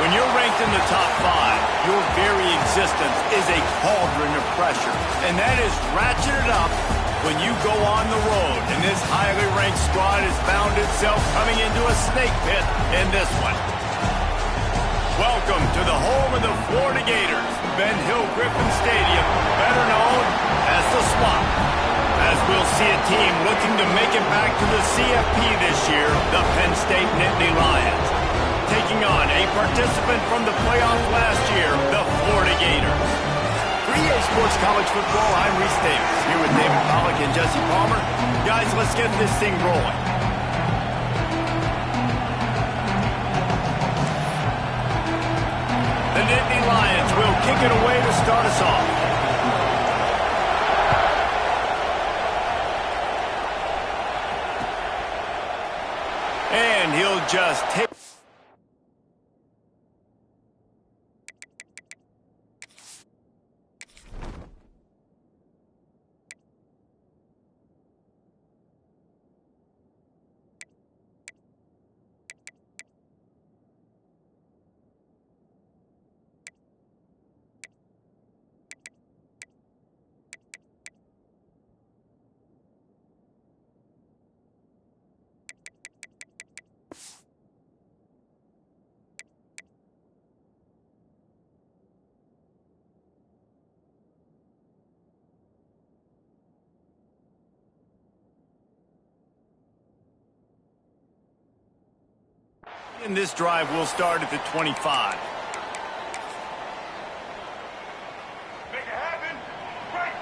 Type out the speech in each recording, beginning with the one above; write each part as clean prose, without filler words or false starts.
When you're ranked in the top 5, your very existence is a cauldron of pressure. And that is ratcheted up when you go on the road. And this highly ranked squad has found itself coming into a snake pit in this one. Welcome to the home of the Florida Gators, Ben Hill Griffin Stadium, better known as the Swamp. As we'll see a team looking to make it back to the CFP this year, the Penn State Nittany Lions. Taking on a participant from the playoff last year, the Florida Gators. For EA Sports College Football, I'm Reese Davis, here with David Pollack and Jesse Palmer. Guys, let's get this thing rolling. The Nittany Lions will kick it away to start us off. And he'll just take... And this drive will start at the 25. Make it happen. Right.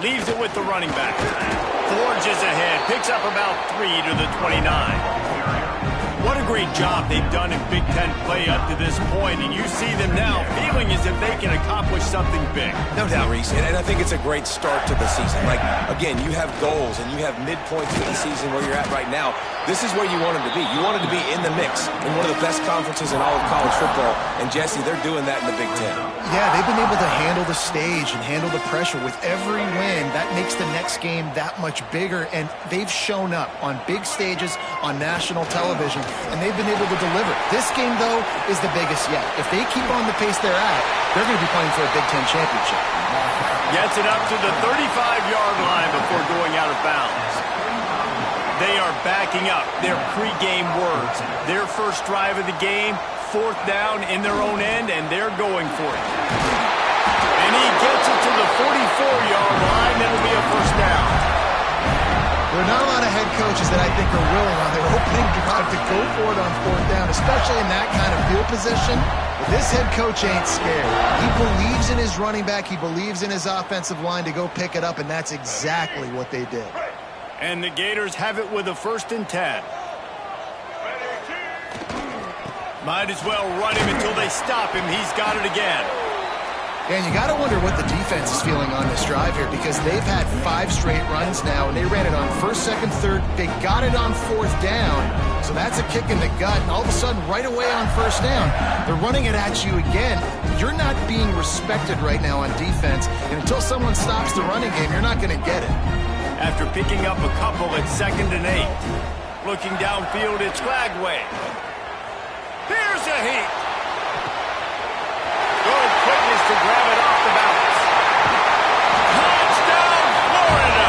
Leaves it with the running back. Forges ahead. Picks up about 3 to the 29. What a great job they've done in Big Ten play up to this point, and you see them now feeling as if they can accomplish something big. No doubt, Reese, and I think it's a great start to the season. Like, again, you have goals and you have midpoints to the season where you're at right now. This is where you want them to be. You want them to be in the mix in one of the best conferences in all of college football, and Jesse, they're doing that in the Big Ten. Yeah, they've been able to handle the stage and handle the pressure with every win. That makes the next game that much bigger, and they've shown up on big stages on national television, and they've been able to deliver. This game, though, is the biggest yet. If they keep on the pace they're at, they're going to be playing for a Big Ten championship. Gets it up to the 35-yard line before going out of bounds. They are backing up their pregame words. Their first drive of the game, 4th down in their own end, and they're going for it. And he gets it to the 44-yard line. That'll be a first down. There are not a lot of head coaches that I think are willing on their opening drive to go for it on 4th down, especially in that kind of field position. But this head coach ain't scared. He believes in his running back. He believes in his offensive line to go pick it up, and that's exactly what they did. And the Gators have it with a 1st and 10. Might as well run him until they stop him. He's got it again. And you got to wonder what the defense is feeling on this drive here, because they've had 5 straight runs now, and they ran it on 1st, 2nd, 3rd. They got it on 4th down, so that's a kick in the gut. And all of a sudden, right away on 1st down, they're running it at you again. You're not being respected right now on defense, and until someone stops the running game, you're not going to get it. After picking up a couple at 2nd and 8. Looking downfield, it's Glagway. Here's a heat. Good quickness to grab it off the bounce. Touchdown, Florida.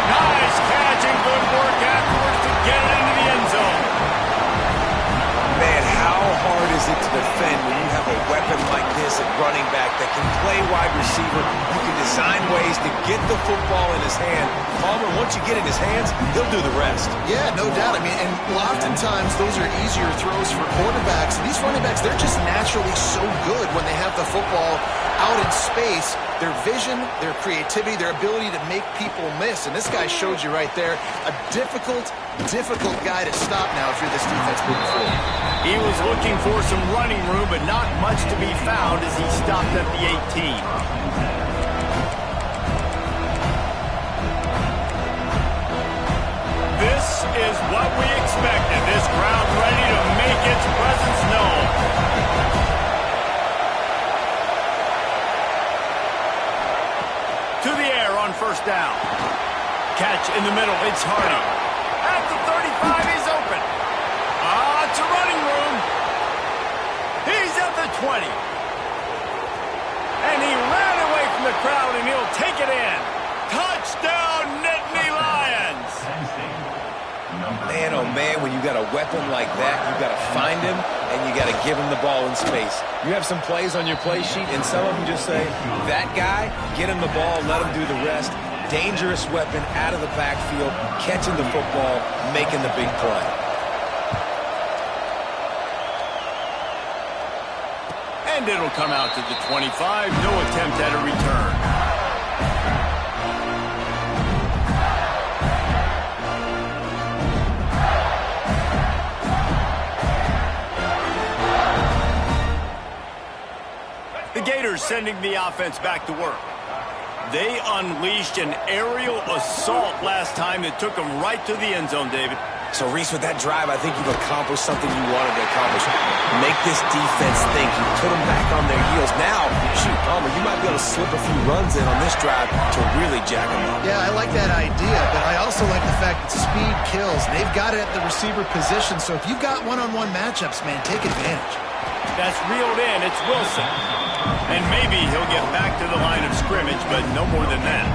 Nice catch and good work afterwards to get it into the end zone. Man, how hard is it to defend when you have a weapon like this at running back that can play wide receiver? You can design ways to get the football in his hand. Palmer, once you get it in his hands, he'll do the rest. Yeah, no doubt. I mean, and oftentimes those are easier throws for quarterbacks. These running backs, they're just naturally so good when they have the football out in space. Their vision, their creativity, their ability to make people miss. And this guy showed you right there, a difficult guy to stop now if you're this defense moving forward. He was looking for some running room, but not much to be found as he stopped at the 18. This is what we expected. This crowd ready to make its presence known. To the air on 1st down. Catch in the middle. It's Hardy. At the 35. Man, oh man, when you got a weapon like that, you got to find him and you got to give him the ball in space. You have some plays on your play sheet, and some of them just say, that guy, get him the ball, let him do the rest. Dangerous weapon out of the backfield, catching the football, making the big play. And it'll come out to the 25. No attempt at a return. The Gators sending the offense back to work. They unleashed an aerial assault last time that took them right to the end zone, David. So, Reese, with that drive, I think you've accomplished something you wanted to accomplish. Make this defense think. You put them back on their heels. Now, shoot, Palmer, you might be able to slip a few runs in on this drive to really jack them up. Yeah, I like that idea, but I also like the fact that speed kills. They've got it at the receiver position, so if you've got one-on-one matchups, man, take advantage. That's reeled in. It's Wilson. And maybe he'll get back to the line of scrimmage, but no more than that.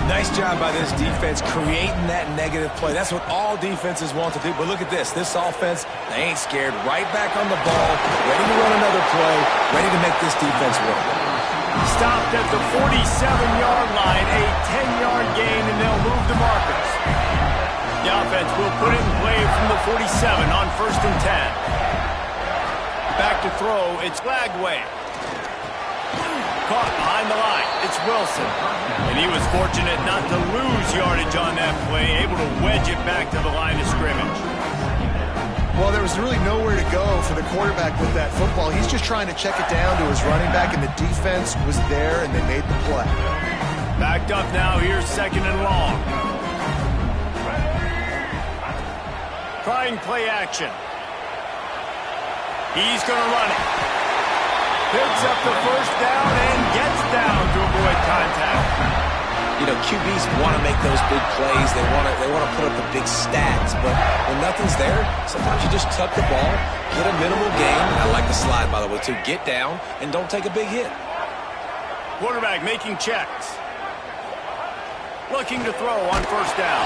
Nice job by this defense creating that negative play. That's what all defenses want to do. But look at this. This offense, they ain't scared. Right back on the ball, ready to run another play, ready to make this defense work. Stopped at the 47-yard line, a 10-yard gain, and they'll move the markers. The offense will put it in play from the 47 on 1st and 10. Back to throw, it's Lagway. Caught behind the line, it's Wilson. And he was fortunate not to lose yardage on that play, able to wedge it back to the line of scrimmage. Well, there was really nowhere to go for the quarterback with that football. He's just trying to check it down to his running back, and the defense was there, and they made the play. Backed up now, here's 2nd and long. Trying play action. He's going to run it. Picks up the 1st down and gets down to avoid contact. You know, QBs want to make those big plays. They want to put up the big stats. But when nothing's there, sometimes you just tuck the ball, get a minimal gain. I like the slide, by the way, too. Get down and don't take a big hit. Quarterback making checks. Looking to throw on 1st down.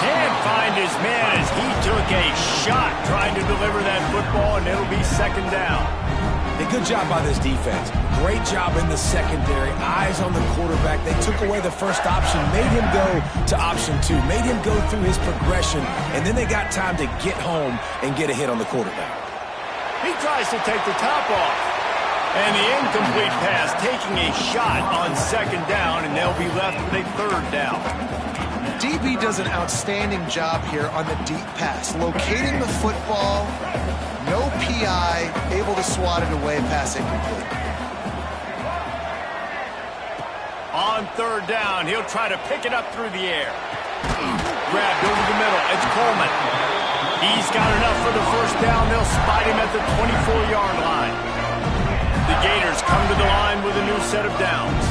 Can't find his man as he took a shot trying to deliver that football, and it'll be 2nd down. A good job by this defense. Great job in the secondary. Eyes on the quarterback. They took away the first option, made him go to option 2, made him go through his progression, and then they got time to get home and get a hit on the quarterback. He tries to take the top off. And the incomplete pass taking a shot on 2nd down, and they'll be left with a 3rd down. DB does an outstanding job here on the deep pass, locating the football, no PI, able to swat it away, pass incomplete. On 3rd down, he'll try to pick it up through the air. Grabbed over the middle, it's Coleman. He's got enough for the 1st down. They'll spot him at the 24-yard line. The Gators come to the line with a new set of downs.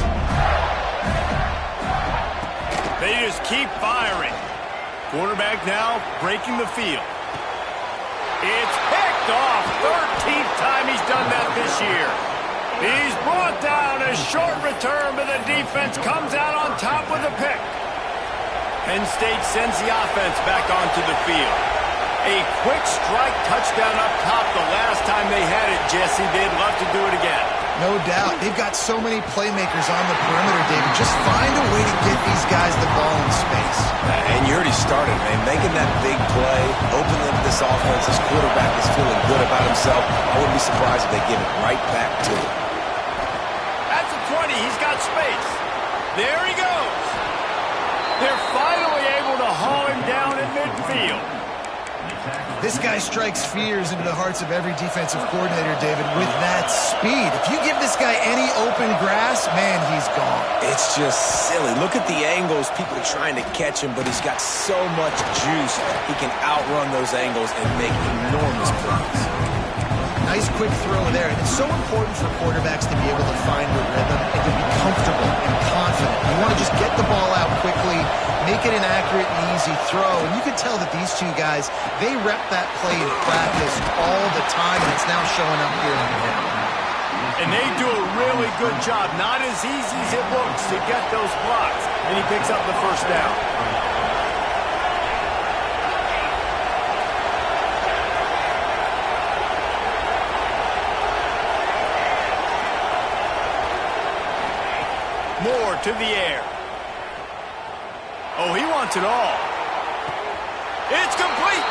They just keep firing. Quarterback now breaking the field. It's picked off. 13th time he's done that this year. He's brought down a short return, but the defense comes out on top with a pick. Penn State sends the offense back onto the field. A quick strike touchdown up top the last time they had it, Jesse. They'd love to do it again. No doubt. They've got so many playmakers on the perimeter, David. Just find a way to get these guys the ball in space. And you already started, man. Making that big play, opening up this offense. This quarterback is feeling good about himself. I wouldn't be surprised if they give it right back to him. At the 20, he's got space. There he goes. They're finally able to haul him down in midfield. This guy strikes fears into the hearts of every defensive coordinator, David, with that speed. If you give this guy any open grass, man, he's gone. It's just silly. Look at the angles. People are trying to catch him, but he's got so much juice. He can outrun those angles and make enormous plays. Nice quick throw there. And it's so important for quarterbacks to be able to find the rhythm and to be comfortable and confident. You want to just get the ball out quickly, make it an accurate and easy throw. And you can tell that these two guys, they rep that play in practice all the time, and it's now showing up here in the game. And they do a really good job. Not as easy as it looks to get those blocks. And he picks up the 1st down. to the air. Oh, he wants it all. It's complete.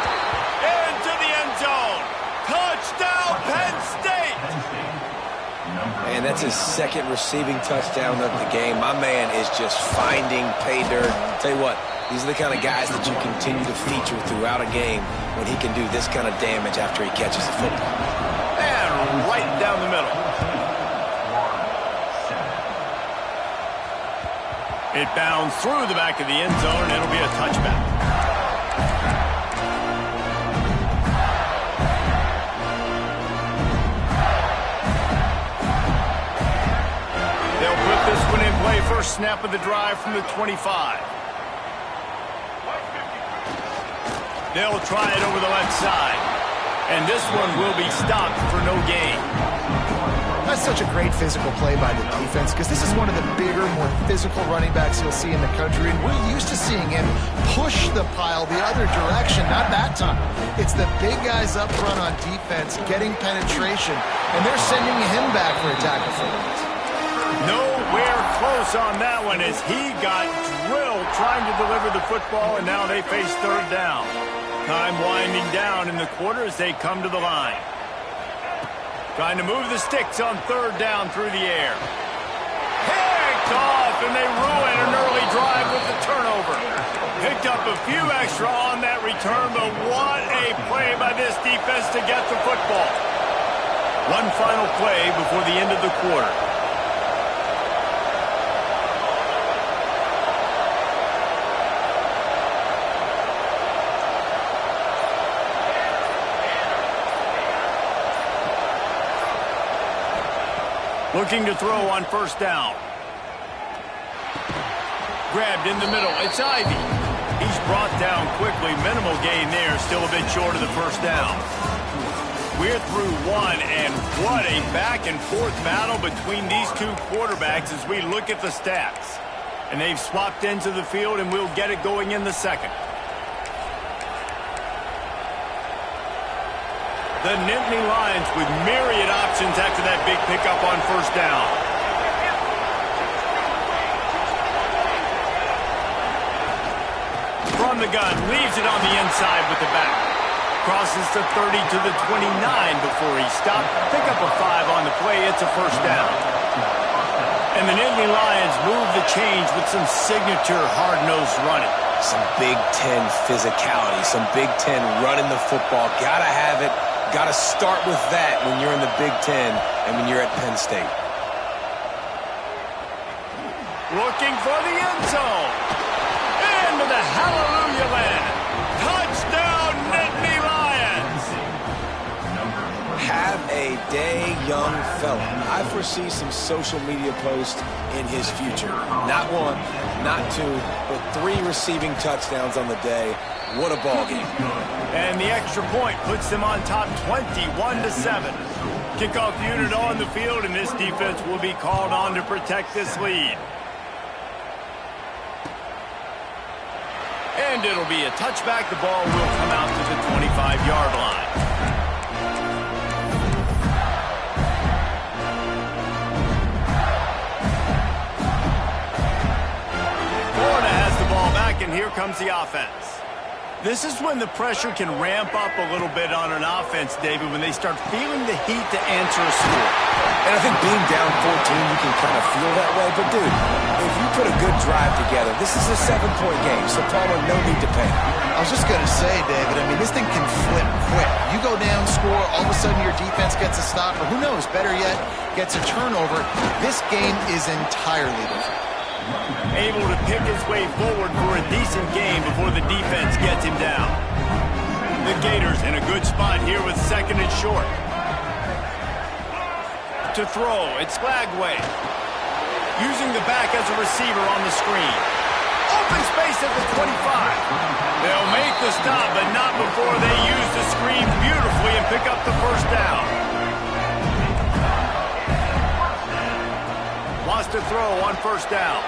Into the end zone. Touchdown, Penn State. And that's his second receiving touchdown of the game. My man is just finding pay dirt. Tell you what, these are the kind of guys that you continue to feature throughout a game when he can do this kind of damage after he catches the football. And right down the middle. It bounds through the back of the end zone, and it'll be a touchback. They'll put this one in play. First snap of the drive from the 25. They'll try it over the left side. And this one will be stopped for no gain. That's such a great physical play by the defense because this is one of the bigger, more physical running backs you'll see in the country, and we're used to seeing him push the pile the other direction, not that time. It's the big guys up front on defense getting penetration, and they're sending him back for a tackle for it. Nowhere close on that one as he got drilled trying to deliver the football, and now they face third down. Time winding down in the quarter as they come to the line. Trying to move the sticks on third down through the air. Picked off, and they ruin an early drive with the turnover. Picked up a few extra on that return, but what a play by this defense to get the football. One final play before the end of the quarter. Looking to throw on first down. Grabbed in the middle. It's Ivy. He's brought down quickly. Minimal gain there. Still a bit short of the first down. We're through one, and what a back-and-forth battle between these two quarterbacks as we look at the stats. And they've swapped into the field, and we'll get it going in the second. The Nittany Lions with myriad options after that big pickup on first down. From the gun, leaves it on the inside with the back. Crosses the 30 to the 29 before he stopped. Pick up a 5 on the play. It's a first down. And the Nittany Lions move the change with some signature hard-nosed running. Some Big Ten physicality, some Big Ten running the football. Gotta have it. Got to start with that when you're in the Big Ten and when you're at Penn State. Looking for the end zone. Into the hallelujah land. Touchdown, Nittany Lions. Have a day, young fella. I foresee some social media posts in his future. Not one, not two, but 3 receiving touchdowns on the day. What a ball game. And the extra point puts them on top 21-7. Kickoff unit on the field, and this defense will be called on to protect this lead. And it'll be a touchback. The ball will come out to the 25-yard line. Florida has the ball back, and here comes the offense. This is when the pressure can ramp up a little bit on an offense, David, when they start feeling the heat to answer a score. And I think being down 14, you can kind of feel that way. But, dude, if you put a good drive together, this is a 7-point game, so Palmer, no need to panic. I was just going to say, David, I mean, this thing can flip quick. You go down, score, all of a sudden your defense gets a stop, or who knows, better yet, gets a turnover. This game is entirely different. Able to pick his way forward for a decent game before the defense gets him down. The Gators in a good spot here with second and short. To throw, it's Flagway. Using the back as a receiver on the screen. Open space at the 25. They'll make the stop, but not before they use the screen beautifully and pick up the first down. Wants to throw on first down.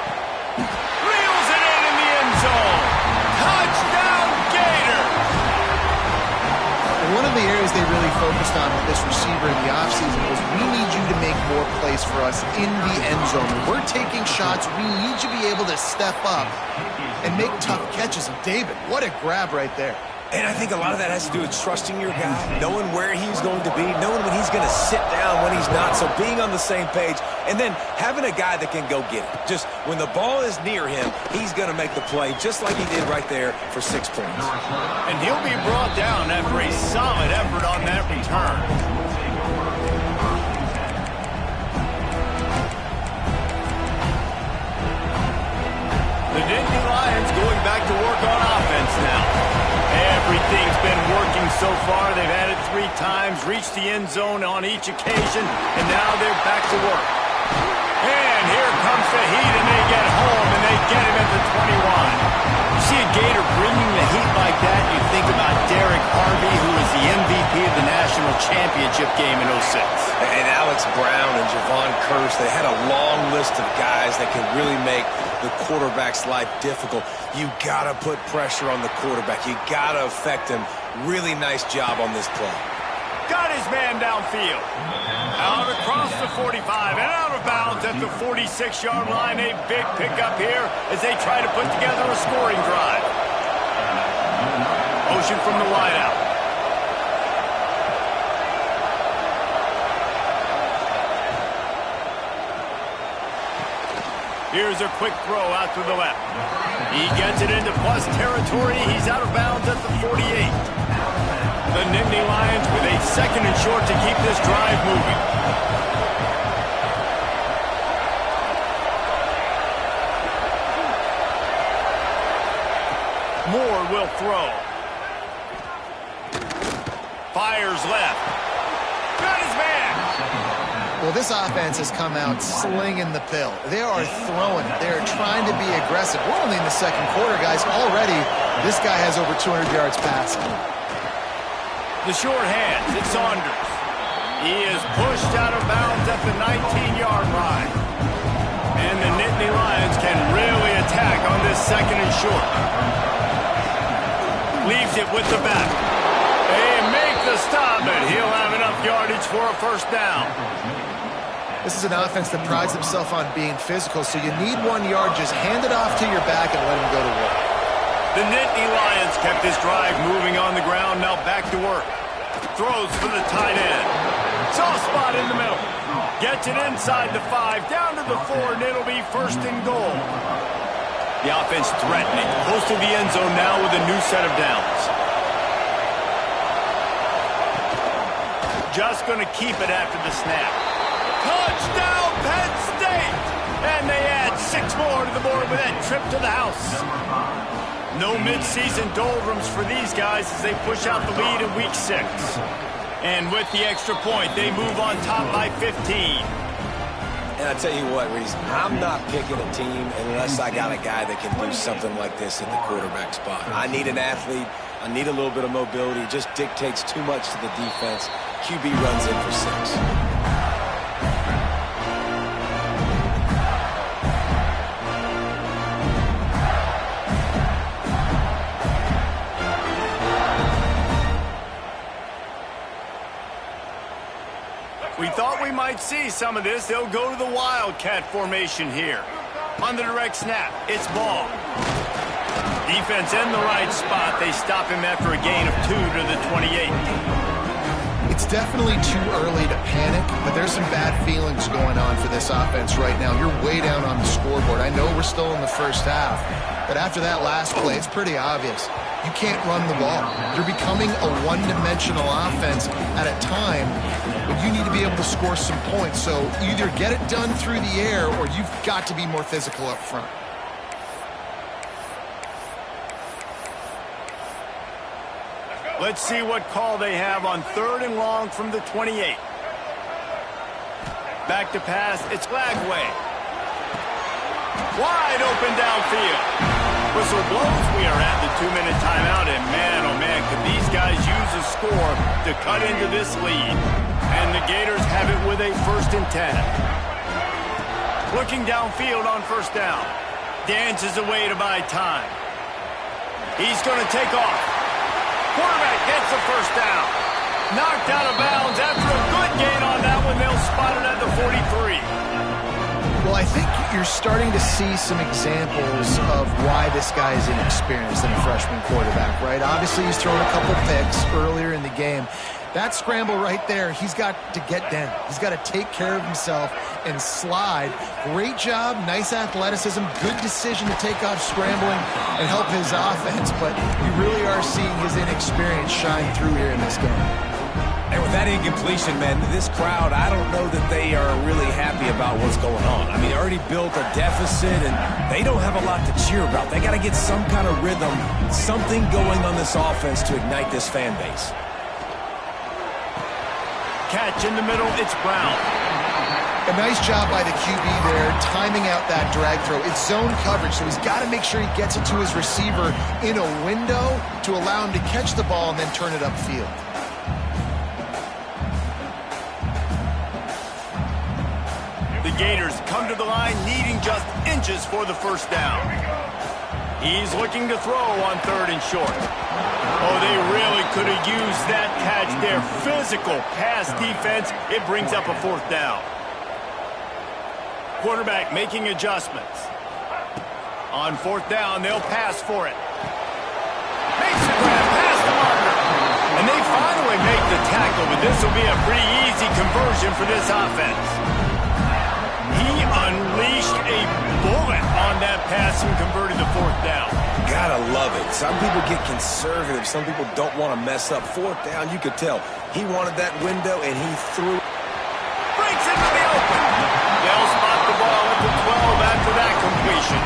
Reels it in the end zone. Touchdown, Gators! One of the areas they really focused on with this receiver in the offseason was, we need you to make more plays for us in the end zone. When we're taking shots, we need you to be able to step up and make tough catches. And David, what a grab right there. And I think a lot of that has to do with trusting your guy, knowing where he's going to be, knowing when he's going to sit down, when he's not, so being on the same page, and then having a guy that can go get it. Just when the ball is near him, he's going to make the play, just like he did right there for 6 points. And he'll be brought down after a solid effort on that return. The Nittany Lions going back to work on offense now. Everything's been working so far. They've had it 3 times, reached the end zone on each occasion, and now they're back to work. And here comes the heat, and they get home, and they get him at the 21. You see a Gator bringing the heat like that, you think about Derek Harvey, who was the MVP of the national championship game in 06. And Alex Brown and Javon Curse, they had a long list of guys that could really make the quarterback's life difficult. You got to put pressure on the quarterback. You got to affect him. Really nice job on this play. Got his man downfield. Out across the 45 and out of bounds at the 46-yard line. A big pickup here as they try to put together a scoring drive. Motion from the wideout. Here's a quick throw out to the left. He gets it into plus territory. He's out of bounds at the 48. The Nittany Lions with a 2nd and short to keep this drive moving. Moore will throw. Fires left. Got his man. Well, this offense has come out slinging the pill. They are throwing it. They are trying to be aggressive. We're only in the 2nd quarter, guys. Already, this guy has over 200 yards passing. The short hands, it's Saunders. He is pushed out of bounds at the 19-yard line. And the Nittany Lions can really attack on this 2nd and short. Leaves it with the back. They make the stop, and he'll have enough yardage for a 1st down. This is an offense that prides themselves on being physical, so you need 1 yard. Just hand it off to your back and let him go to work. The Nittany Lions kept this drive moving on the ground, now back to work. Throws for the tight end. Soft spot in the middle. Gets it inside the 5, down to the 4, and it'll be 1st and goal. The offense threatening, close to the end zone now with a new set of downs. Just going to keep it after the snap. Touchdown, Penn State! And they add 6 more to the board with that trip to the house. No midseason doldrums for these guys as they push out the lead in Week 6. And with the extra point, they move on top by 15. And I tell you what, Reese, I'm not picking a team unless I got a guy that can do something like this at the quarterback spot. I need an athlete. I need a little bit of mobility. It just dictates too much to the defense. QB runs in for 6. We thought we might see some of this. They'll go to the Wildcat formation here. On the direct snap, it's ball. Defense in the right spot. They stop him after a gain of 2 to the 28. It's definitely too early to panic, but there's some bad feelings going on for this offense right now. You're way down on the scoreboard. I know we're still in the 1st half, but after that last play, it's pretty obvious. You can't run the ball. You're becoming a one-dimensional offense at a time when you need to be able to score some points. So either get it done through the air or you've got to be more physical up front. Let's see what call they have on 3rd and long from the 28. Back to pass, it's Lagway. Wide open downfield. Whistle blows, we are at the 2-minute timeout, and man, oh man, could these guys use a score to cut into this lead. And the Gators have it with a 1st and 10. Looking downfield on 1st down. Dances away to buy time. He's going to take off. Quarterback gets the 1st down. Knocked out of bounds after a good gain on that one. They'll spot it at the 43. Well, I think you're starting to see some examples of why this guy is inexperienced in a freshman quarterback, right? Obviously, he's thrown a couple picks earlier in the game. That scramble right there, he's got to get down. He's got to take care of himself and slide. Great job, nice athleticism, good decision to take off scrambling and help his offense, but you really are seeing his inexperience shine through here in this game. And with that incompletion, man, this crowd, I don't know that they are really happy about what's going on. I mean, they already built a deficit, and they don't have a lot to cheer about. They got to get some kind of rhythm, something going on this offense to ignite this fan base. Catch in the middle, it's Brown. A nice job by the QB there, timing out that drag throw. It's zone coverage, so he's got to make sure he gets it to his receiver in a window to allow him to catch the ball and then turn it upfield. The Gators come to the line needing just inches for the first down. He's looking to throw on 3rd and short. Oh, they really could have used that catch there. Physical pass defense. It brings up a 4th down. Quarterback making adjustments. On 4th down, they'll pass for it. Makes the grab past the marker. And they finally make the tackle, but this will be a pretty easy conversion for this offense. He unleashed a bullet on that pass and converted the 4th down. Gotta love it. Some people get conservative. Some people don't want to mess up. 4th down, you could tell. He wanted that window, and he threw. Breaks into the open. They'll spot the ball at the 12 after that completion.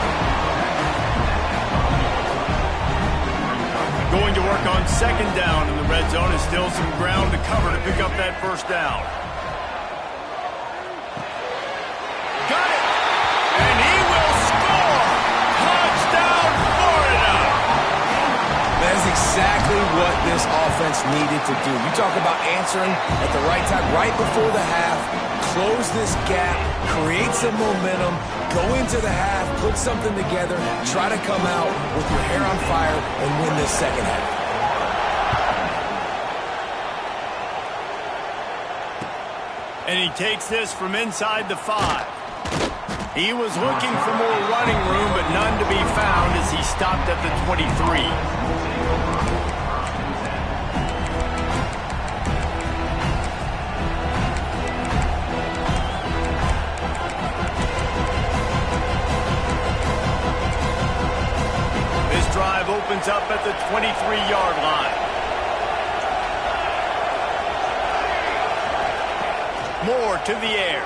Going to work on 2nd down in the red zone. Is still some ground to cover to pick up that 1st down. Got it! And he will score! Touchdown, Florida! That's exactly what this offense needed to do. You talk about answering at the right time, right before the half, close this gap, create some momentum, go into the half, put something together, try to come out with your hair on fire and win this 2nd half. And he takes this from inside the 5. He was looking for more running room, but none to be found as he stopped at the 23. This drive opens up at the 23-yard line. Moore to the air.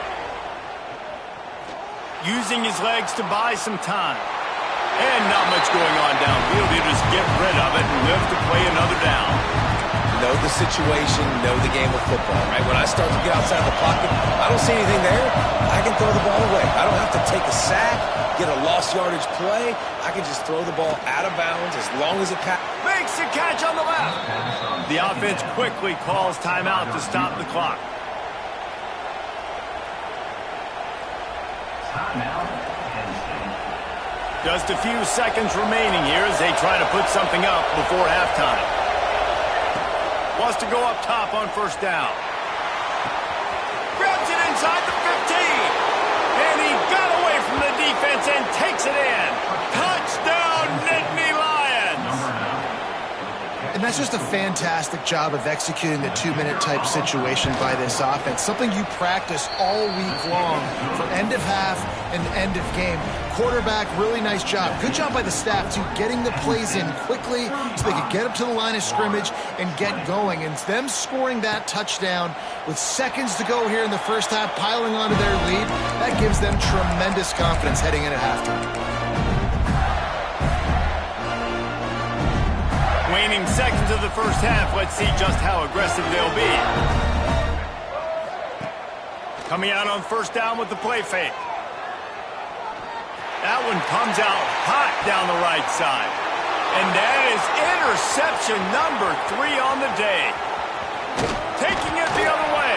Using his legs to buy some time. And not much going on downfield. He'll just get rid of it and live to play another down. Know the situation, know the game of football, right? When I start to get outside the pocket, I don't see anything there, I can throw the ball away. I don't have to take a sack, get a lost yardage play. I can just throw the ball out of bounds as long as it makes the catch on the left. The offense quickly calls timeout to stop the clock. Just a few seconds remaining here as they try to put something up before halftime. Wants to go up top on 1st down. Grabs it inside the 15. And he got away from the defense and takes it in. Touchdown, Nittany Lions! And that's just a fantastic job of executing the 2-minute type situation by this offense. Something you practice all week long from end of half and end of game. Quarterback, really nice job. Good job by the staff, too, getting the plays in quickly so they could get up to the line of scrimmage and get going. And them scoring that touchdown with seconds to go here in the 1st half, piling onto their lead, that gives them tremendous confidence heading into halftime. Waning seconds of the 1st half. Let's see just how aggressive they'll be. Coming out on 1st down with the play fake. That one comes out hot down the right side. And that is interception number 3 on the day. Taking it the other way.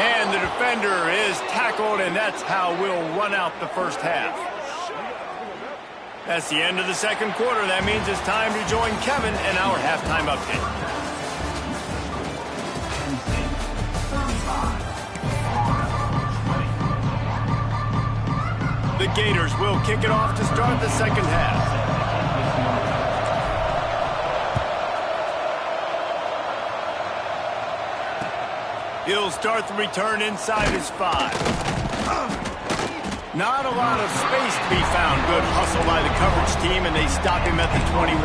And the defender is tackled, and that's how we'll run out the 1st half. That's the end of the 2nd quarter. That means it's time to join Kevin in our halftime update. The Gators will kick it off to start the second half. He'll start the return inside his 5. Not a lot of space to be found. Good hustle by the coverage team, and they stop him at the 21.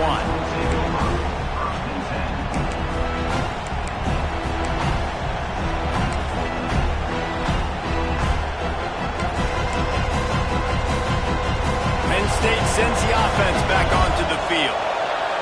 Penn State sends the offense back onto the field.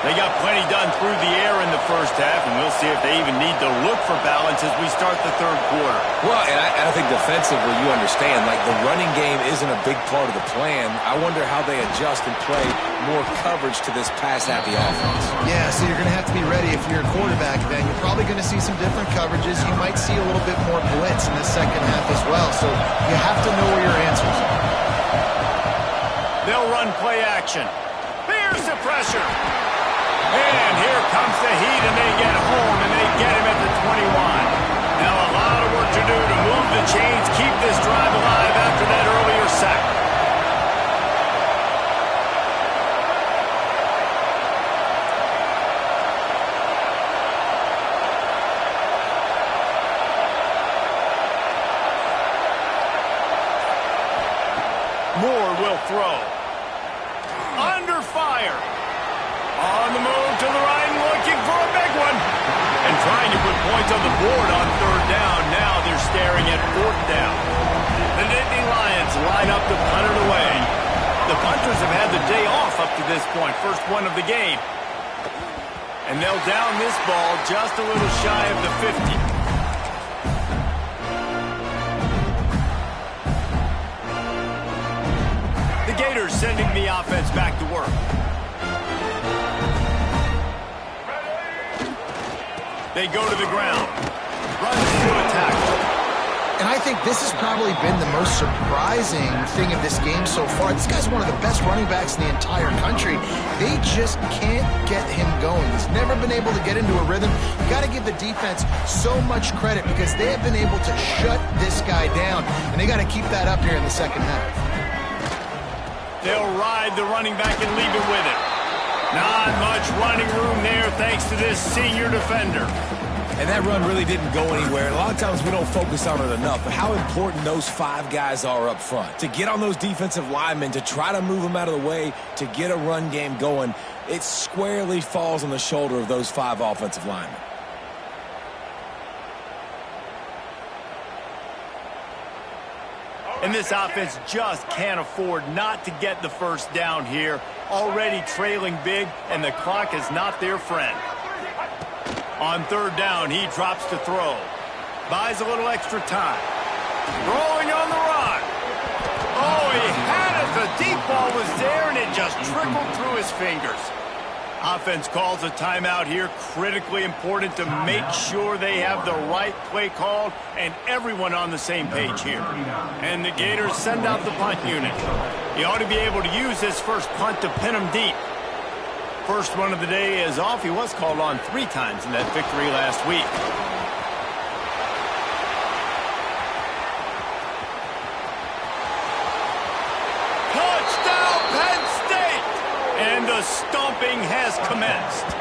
They got plenty done through the air in the first half, and we'll see if they even need to look for balance as we start the third quarter. Well, and I think defensively, you understand, like the running game isn't a big part of the plan. I wonder how they adjust and play more coverage to this pass-happy offense. Yeah, so you're going to have to be ready if you're a quarterback, Ben. You're probably going to see some different coverages. You might see a little bit more blitz in the second half as well, so you have to know where your answers are. They'll run play action. Here's the pressure. And here comes the heat, and they get home, and they get him at the 21. Now a lot of work to do to move the chains, keep this drive alive after that earlier sack. Moore will throw. Under fire. On the move to the right, looking for a big one. And trying to put points on the board on third down. Now they're staring at fourth down. The Nittany Lions line up to punt it away. The punters have had the day off up to this point. First one of the game. And they'll down this ball just a little shy of the 50. The Gators sending the offense back to work. They go to the ground. Runs to attack. And I think this has probably been the most surprising thing of this game so far. This guy's one of the best running backs in the entire country. They just can't get him going. He's never been able to get into a rhythm. You got to give the defense so much credit because they have been able to shut this guy down. And they got to keep that up here in the second half. They'll ride the running back and leave it with it. Not much running room there thanks to this senior defender. And that run really didn't go anywhere. A lot of times we don't focus on it enough, but how important those 5 guys are up front. To get on those defensive linemen, to try to move them out of the way, to get a run game going, it squarely falls on the shoulder of those 5 offensive linemen. And this offense just can't afford not to get the first down here. Already trailing big, and the clock is not their friend. On third down, he drops to throw. Buys a little extra time. Throwing on the run. Oh, he had it. The deep ball was there, and it just trickled through his fingers. Offense calls a timeout here. Critically important to make sure they have the right play called and everyone on the same page here. And the Gators send out the punt unit. He ought to be able to use this first punt to pin him deep. First one of the day is off. He was called on 3 times in that victory last week. Touchdown, Penn State! And the stomping has commenced.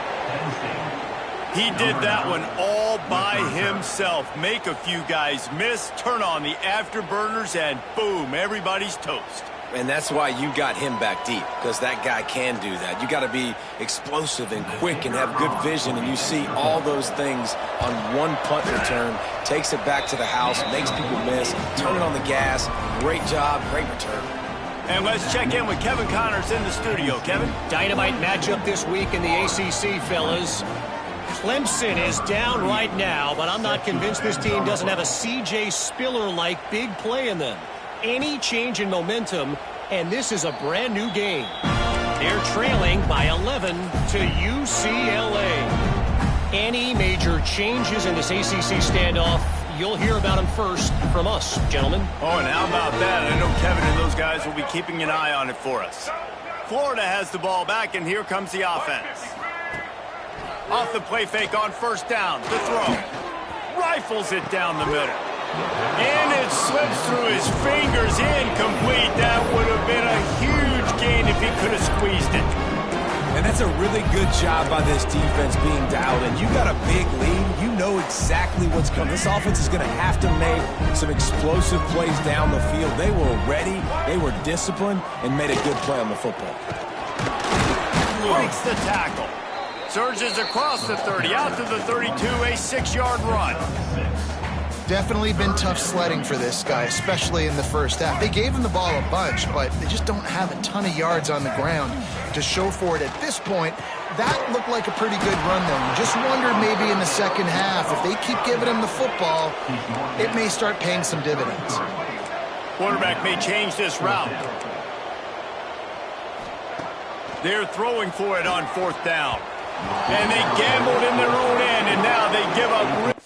He did that one all by himself. Make a few guys miss, turn on the afterburners, and boom, everybody's toast. And that's why you got him back deep, because that guy can do that. You got to be explosive and quick and have good vision, and you see all those things on one punt return. Takes it back to the house, makes people miss, turning on the gas. Great job, great return. And let's check in with Kevin Connors in the studio. Kevin? Dynamite matchup this week in the ACC, fellas. Clemson is down right now, but I'm not convinced this team doesn't have a C.J. Spiller-like big play in them. Any change in momentum, and this is a brand new game. They're trailing by 11 to UCLA. Any major changes in this ACC standoff, you'll hear about them first from us, gentlemen. Oh, and how about that? I know Kevin and those guys will be keeping an eye on it for us. Florida has the ball back, and here comes the offense. Off the play fake on first down, the throw. rifles it down the middle. And it slips through his fingers, incomplete. That would have been a huge gain if he could have squeezed it. And that's a really good job by this defense being dialed in. You got a big lead. You know exactly what's coming. This offense is going to have to make some explosive plays down the field. They were ready, they were disciplined, and made a good play on the football. Breaks the tackle. Surges across the 30, out to the 32, a 6-yard run. Definitely been tough sledding for this guy, especially in the first half. They gave him the ball a bunch, but they just don't have a ton of yards on the ground to show for it at this point. That looked like a pretty good run, though. You just wonder maybe in the second half, if they keep giving him the football, it may start paying some dividends. Quarterback may change this route. They're throwing for it on 4th down. And they gambled in their own end, and now they give up.